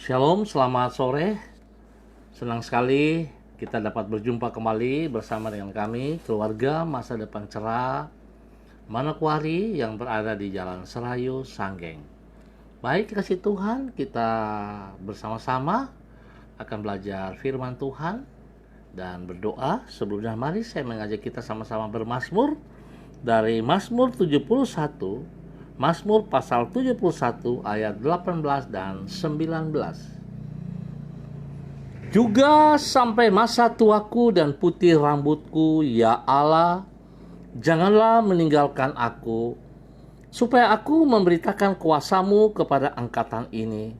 Shalom, selamat sore. Senang sekali kita dapat berjumpa kembali bersama dengan kami, keluarga Masa Depan Cerah Manokwari yang berada di Jalan Serayu, Sanggeng. Baik, kasih Tuhan, kita bersama-sama akan belajar firman Tuhan dan berdoa. Sebelumnya mari saya mengajak kita sama-sama bermazmur dari Mazmur 71, Mazmur pasal 71 ayat 18 dan 19. Juga sampai masa tuaku dan putih rambutku, ya Allah, janganlah meninggalkan aku, supaya aku memberitakan kuasa-Mu kepada angkatan ini,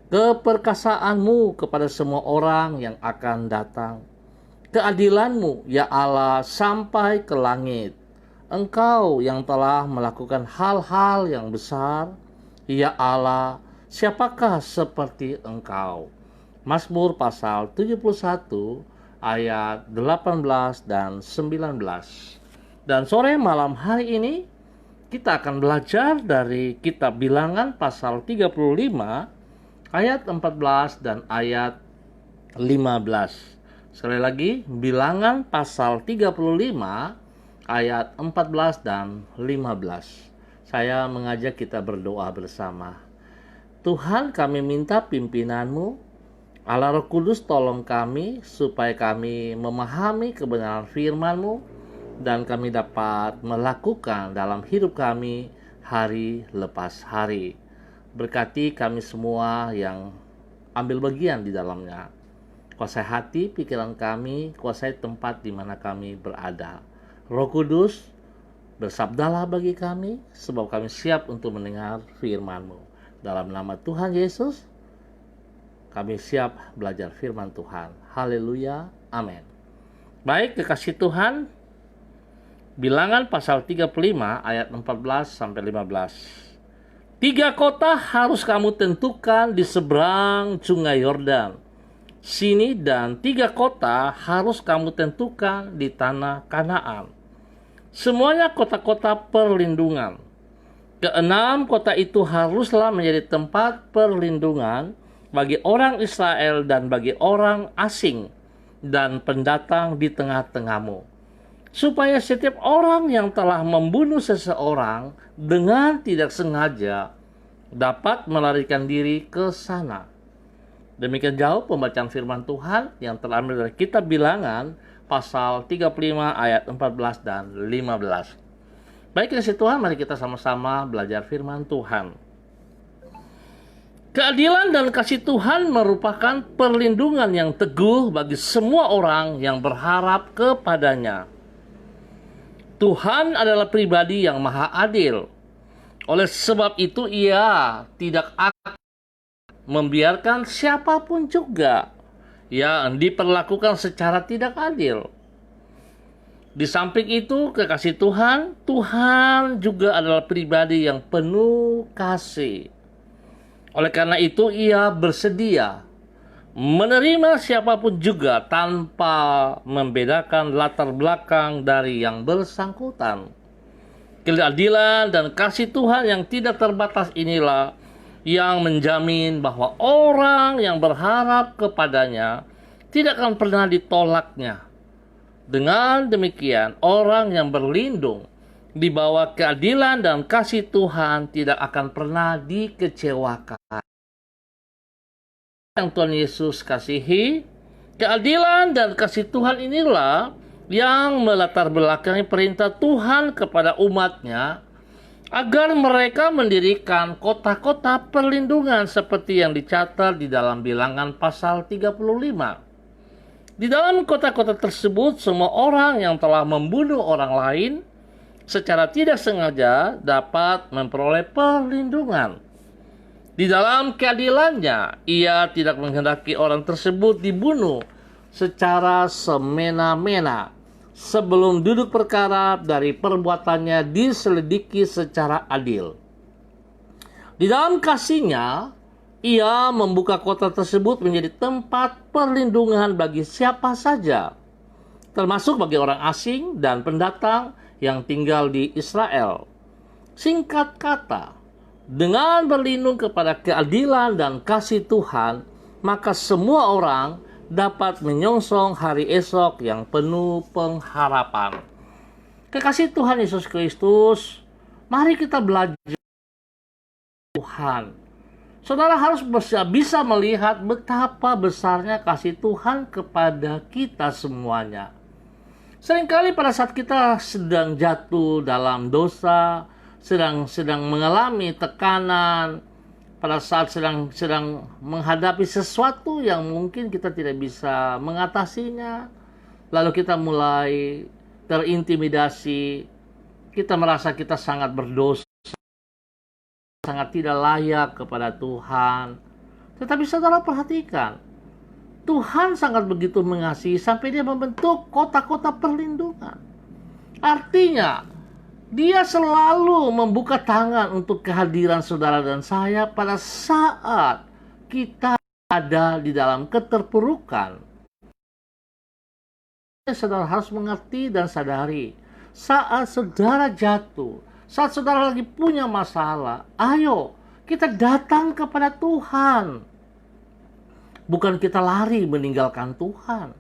keperkasaanmu kepada semua orang yang akan datang, keadilan-Mu, ya Allah, sampai ke langit. Engkau yang telah melakukan hal-hal yang besar, ya Allah, siapakah seperti Engkau? Mazmur pasal 71 ayat 18 dan 19. Dan sore malam hari ini kita akan belajar dari kitab Bilangan pasal 35 ayat 14 dan ayat 15. Sekali lagi, Bilangan pasal 35 ayat 14 dan 15. Saya mengajak kita berdoa bersama. Tuhan, kami minta pimpinan-Mu, Allah Roh Kudus, tolong kami supaya kami memahami kebenaran firman-Mu dan kami dapat melakukan dalam hidup kami hari lepas hari. Berkati kami semua yang ambil bagian di dalamnya. Kuasai hati, pikiran kami, kuasai tempat di mana kami berada. Roh Kudus, bersabdalah bagi kami, sebab kami siap untuk mendengar firman-Mu. Dalam nama Tuhan Yesus, kami siap belajar firman Tuhan. Haleluya, amin. Baik, kekasih Tuhan, Bilangan pasal 35 ayat 14 sampai 15. 3 kota harus kamu tentukan di seberang sungai Yordan sini, dan 3 kota harus kamu tentukan di tanah Kanaan. Semuanya kota-kota perlindungan. Keenam kota itu haruslah menjadi tempat perlindungan bagi orang Israel dan bagi orang asing dan pendatang di tengah-tengahmu, supaya setiap orang yang telah membunuh seseorang dengan tidak sengaja dapat melarikan diri ke sana. Demikian jauh pembacaan firman Tuhan yang terambil dari kitab Bilangan pasal 35 ayat 14 dan 15. Baik, kasih Tuhan, mari kita sama-sama belajar firman Tuhan. Keadilan dan kasih Tuhan merupakan perlindungan yang teguh bagi semua orang yang berharap kepadanya. Tuhan adalah pribadi yang maha adil. Oleh sebab itu Ia tidak akan membiarkan siapapun juga yang diperlakukan secara tidak adil. Di samping itu, kekasih Tuhan, Tuhan juga adalah pribadi yang penuh kasih. Oleh karena itu, Ia bersedia menerima siapapun juga tanpa membedakan latar belakang dari yang bersangkutan. Keadilan dan kasih Tuhan yang tidak terbatas inilah yang menjamin bahwa orang yang berharap kepadanya tidak akan pernah ditolaknya. Dengan demikian, orang yang berlindung di bawah keadilan dan kasih Tuhan tidak akan pernah dikecewakan. Yang Tuhan Yesus kasihi, keadilan dan kasih Tuhan inilah yang melatar belakangi perintah Tuhan kepada umatnya agar mereka mendirikan kota-kota perlindungan seperti yang dicatat di dalam Bilangan pasal 35. Di dalam kota-kota tersebut, semua orang yang telah membunuh orang lain secara tidak sengaja dapat memperoleh perlindungan. Di dalam keadilannya, Ia tidak menghendaki orang tersebut dibunuh secara semena-mena sebelum duduk perkara dari perbuatannya diselidiki secara adil. Di dalam kasih-Nya, Ia membuka kota tersebut menjadi tempat perlindungan bagi siapa saja, termasuk bagi orang asing dan pendatang yang tinggal di Israel. Singkat kata, Dengan berlindung kepada keadilan dan kasih Tuhan, maka semua orang dapat menyongsong hari esok yang penuh pengharapan. Kekasih Tuhan Yesus Kristus, mari kita belajar Tuhan. Saudara harus bisa melihat betapa besarnya kasih Tuhan kepada kita semuanya. Seringkali pada saat kita sedang jatuh dalam dosa, sedang mengalami tekanan, pada saat sedang menghadapi sesuatu yang mungkin kita tidak bisa mengatasinya, lalu kita mulai terintimidasi, kita merasa kita sangat berdosa, sangat tidak layak kepada Tuhan. Tetapi saudara perhatikan, Tuhan sangat begitu mengasihi sampai dia membentuk kota-kota perlindungan. Artinya, dia selalu membuka tangan untuk kehadiran saudara dan saya pada saat kita ada di dalam keterpurukan. Saudara harus mengerti dan sadari, saat saudara jatuh, saat saudara lagi punya masalah, ayo kita datang kepada Tuhan. Bukan kita lari meninggalkan Tuhan,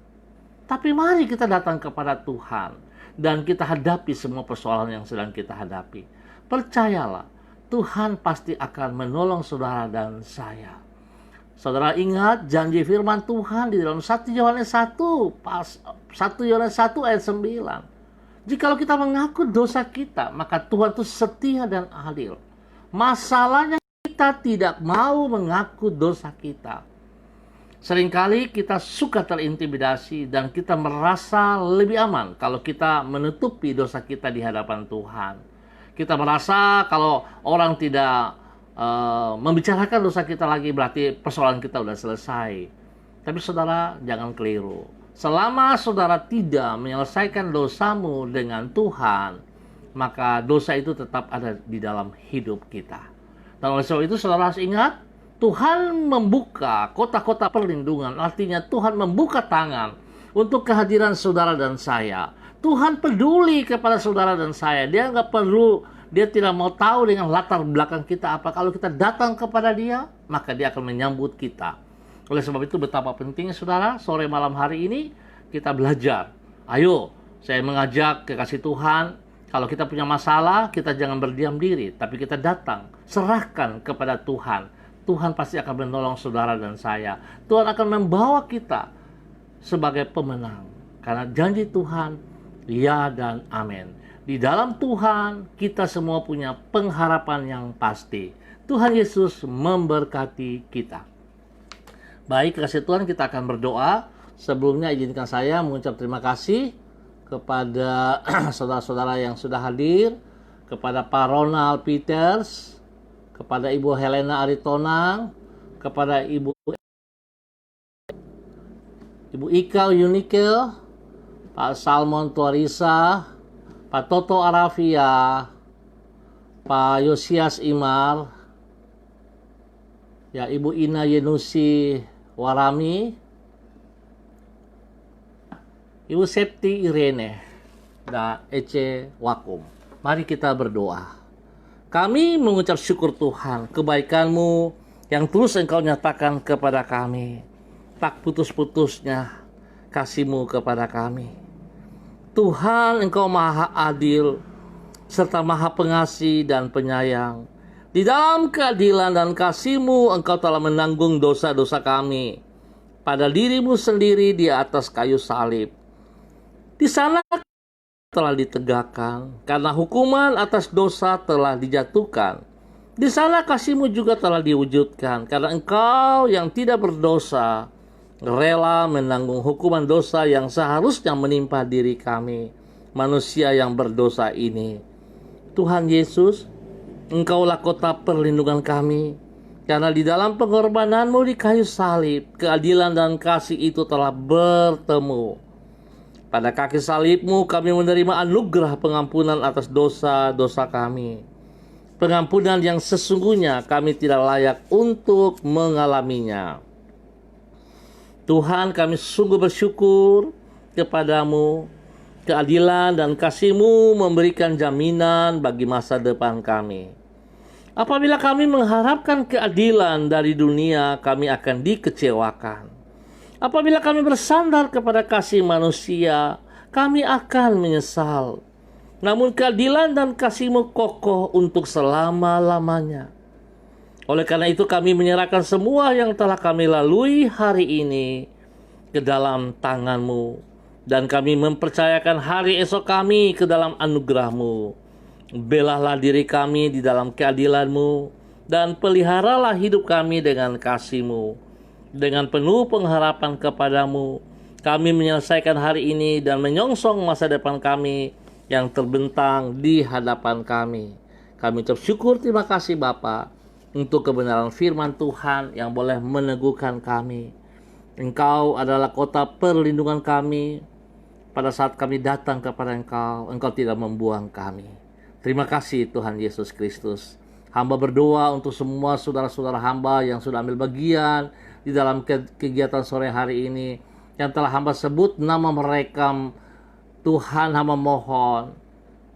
tapi mari kita datang kepada Tuhan dan kita hadapi semua persoalan yang sedang kita hadapi. Percayalah, Tuhan pasti akan menolong saudara dan saya. Saudara ingat janji firman Tuhan di dalam 1 Yohanes 1 ayat 9. Jikalau kita mengaku dosa kita, maka Tuhan itu setia dan adil. Masalahnya kita tidak mau mengaku dosa kita. Seringkali kita suka terintimidasi dan kita merasa lebih aman kalau kita menutupi dosa kita di hadapan Tuhan. Kita merasa kalau orang tidak membicarakan dosa kita lagi, berarti persoalan kita sudah selesai. Tapi saudara, jangan keliru. Selama saudara tidak menyelesaikan dosamu dengan Tuhan, maka dosa itu tetap ada di dalam hidup kita. Dan oleh sebab itu saudara harus ingat, Tuhan membuka kota-kota perlindungan, artinya Tuhan membuka tangan untuk kehadiran saudara dan saya. Tuhan peduli kepada saudara dan saya. Dia tidak mau tahu dengan latar belakang kita apa. Kalau kita datang kepada Dia, maka Dia akan menyambut kita. Oleh sebab itu betapa pentingnya saudara, sore malam hari ini kita belajar. Ayo, saya mengajak kekasih Tuhan, kalau kita punya masalah, kita jangan berdiam diri, tapi kita datang, serahkan kepada Tuhan. Tuhan pasti akan menolong saudara dan saya. Tuhan akan membawa kita sebagai pemenang. Karena janji Tuhan, ya dan amin. Di dalam Tuhan, kita semua punya pengharapan yang pasti. Tuhan Yesus memberkati kita. Baik, kasih Tuhan, kita akan berdoa. Sebelumnya izinkan saya mengucap terima kasih kepada saudara-saudara yang sudah hadir, kepada Pak Ronald Peters, kepada Ibu Helena Aritonang, kepada Ibu Ika Unikel, Pak Salmon Tuarisa, Pak Toto Arafia, Pak Yosias Imar, ya Ibu Ina Yenusi Warami, Ibu Septi Irene, dan Ece Wakum. Mari kita berdoa. Kami mengucap syukur Tuhan, kebaikan-Mu yang terus Engkau nyatakan kepada kami. Tak putus-putusnya kasih-Mu kepada kami. Tuhan, Engkau maha adil, serta maha pengasih dan penyayang. Di dalam keadilan dan kasih-Mu, Engkau telah menanggung dosa-dosa kami pada diri-Mu sendiri di atas kayu salib. Di sana telah ditegakkan, karena hukuman atas dosa telah dijatuhkan. Di sana kasih-Mu juga telah diwujudkan, karena Engkau yang tidak berdosa rela menanggung hukuman dosa yang seharusnya menimpa diri kami, manusia yang berdosa ini. Tuhan Yesus, Engkaulah kota perlindungan kami, karena di dalam pengorbanan-Mu di kayu salib, keadilan dan kasih itu telah bertemu. Pada kaki salib-Mu kami menerima anugerah pengampunan atas dosa-dosa kami. Pengampunan yang sesungguhnya kami tidak layak untuk mengalaminya. Tuhan, kami sungguh bersyukur kepada-Mu. Keadilan dan kasih-Mu memberikan jaminan bagi masa depan kami. Apabila kami mengharapkan keadilan dari dunia, kami akan dikecewakan. Apabila kami bersandar kepada kasih manusia, kami akan menyesal. Namun keadilan dan kasih-Mu kokoh untuk selama-lamanya. Oleh karena itu kami menyerahkan semua yang telah kami lalui hari ini ke dalam tangan-Mu. Dan kami mempercayakan hari esok kami ke dalam anugerah-Mu. Belalah diri kami di dalam keadilan-Mu, dan peliharalah hidup kami dengan kasih-Mu. Dengan penuh pengharapan kepadamu, kami menyelesaikan hari ini dan menyongsong masa depan kami yang terbentang di hadapan kami. Kami ucap syukur, terima kasih Bapa, untuk kebenaran firman Tuhan yang boleh meneguhkan kami. Engkau adalah kota perlindungan kami. Pada saat kami datang kepada Engkau, Engkau tidak membuang kami. Terima kasih Tuhan Yesus Kristus. Hamba berdoa untuk semua saudara-saudara hamba yang sudah ambil bagian di dalam kegiatan sore hari ini, yang telah hamba sebut nama mereka. Tuhan, hamba mohon,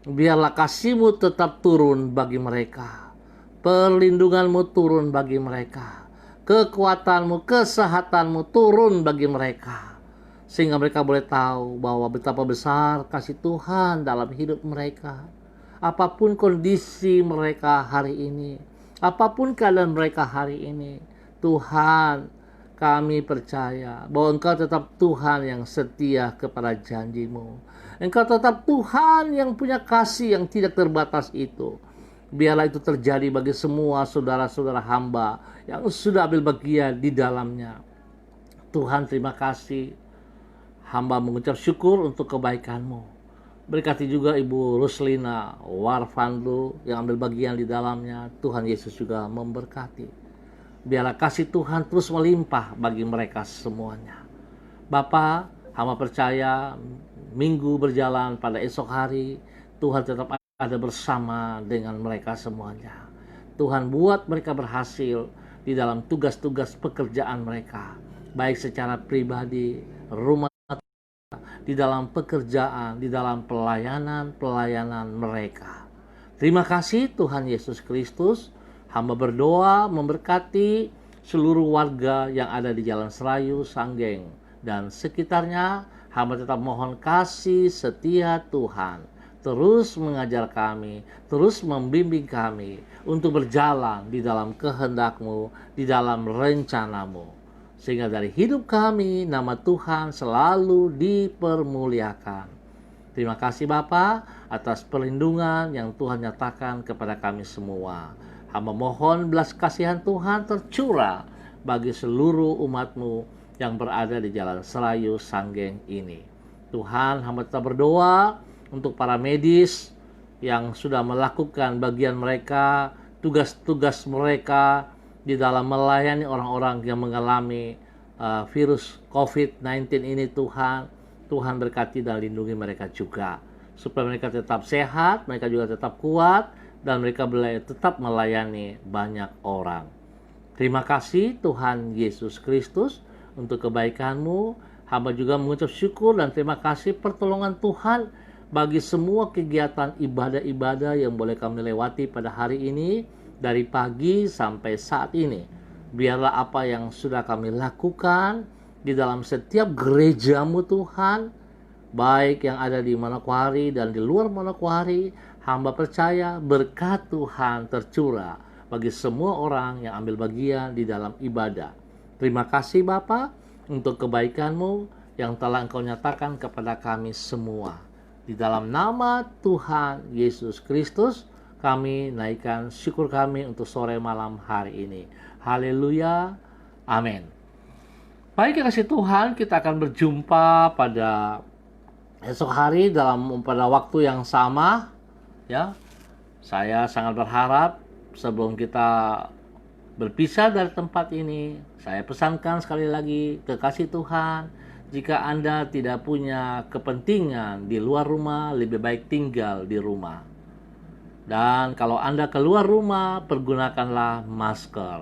biarlah kasih-Mu tetap turun bagi mereka. Perlindungan-Mu turun bagi mereka. Kekuatan-Mu, kesehatan-Mu turun bagi mereka. Sehingga mereka boleh tahu bahwa betapa besar kasih Tuhan dalam hidup mereka. Apapun kondisi mereka hari ini, apapun keadaan mereka hari ini, Tuhan, kami percaya bahwa Engkau tetap Tuhan yang setia kepada janji-Mu. Engkau tetap Tuhan yang punya kasih yang tidak terbatas itu. Biarlah itu terjadi bagi semua saudara-saudara hamba yang sudah ambil bagian di dalamnya. Tuhan, terima kasih. Hamba mengucap syukur untuk kebaikan-Mu. Berkati juga Ibu Ruslina Warfandu yang ambil bagian di dalamnya. Tuhan Yesus juga memberkati. Biarlah kasih Tuhan terus melimpah bagi mereka semuanya. Bapa, hamba percaya minggu berjalan pada esok hari, Tuhan tetap ada bersama dengan mereka semuanya. Tuhan buat mereka berhasil di dalam tugas-tugas pekerjaan mereka, baik secara pribadi, rumah, di dalam pekerjaan, di dalam pelayanan mereka. Terima kasih Tuhan Yesus Kristus. Hamba berdoa memberkati seluruh warga yang ada di Jalan Serayu, Sanggeng, dan sekitarnya. Hamba tetap mohon kasih setia Tuhan terus mengajar kami, terus membimbing kami untuk berjalan di dalam kehendak-Mu, di dalam rencana-Mu. Sehingga dari hidup kami, nama Tuhan selalu dipermuliakan. Terima kasih Bapa atas perlindungan yang Tuhan nyatakan kepada kami semua. Hamba mohon belas kasihan Tuhan tercurah bagi seluruh umat-Mu yang berada di Jalan Serayu Sanggeng ini. Tuhan, hamba tetap berdoa untuk para medis yang sudah melakukan bagian mereka, tugas-tugas mereka di dalam melayani orang-orang yang mengalami virus COVID-19 ini. Tuhan berkati dan lindungi mereka juga, supaya mereka tetap sehat, mereka juga tetap kuat, dan mereka boleh tetap melayani banyak orang. Terima kasih Tuhan Yesus Kristus untuk kebaikan-Mu. Hamba juga mengucap syukur dan terima kasih pertolongan Tuhan bagi semua kegiatan ibadah-ibadah yang boleh kami lewati pada hari ini, dari pagi sampai saat ini. Biarlah apa yang sudah kami lakukan di dalam setiap gereja-Mu Tuhan, baik yang ada di Manokwari dan di luar Manokwari, hamba percaya berkat Tuhan tercurah bagi semua orang yang ambil bagian di dalam ibadah. Terima kasih Bapa untuk kebaikan-Mu yang telah Engkau nyatakan kepada kami semua. Di dalam nama Tuhan Yesus Kristus, kami naikkan syukur kami untuk sore malam hari ini. Haleluya. Amin. Baik, kasih Tuhan, kita akan berjumpa pada esok hari pada waktu yang sama. Ya, saya sangat berharap sebelum kita berpisah dari tempat ini, saya pesankan sekali lagi, kekasih Tuhan, jika Anda tidak punya kepentingan di luar rumah, lebih baik tinggal di rumah. Dan kalau Anda keluar rumah, pergunakanlah masker.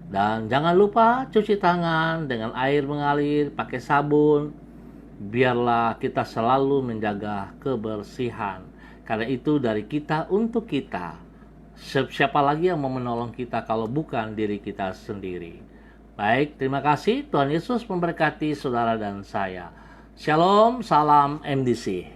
Dan jangan lupa cuci tangan dengan air mengalir, pakai sabun. Biarlah kita selalu menjaga kebersihan. Karena itu dari kita untuk kita. Siapa lagi yang mau menolong kita kalau bukan diri kita sendiri? Baik, terima kasih. Tuhan Yesus memberkati saudara dan saya. Shalom, salam MDC.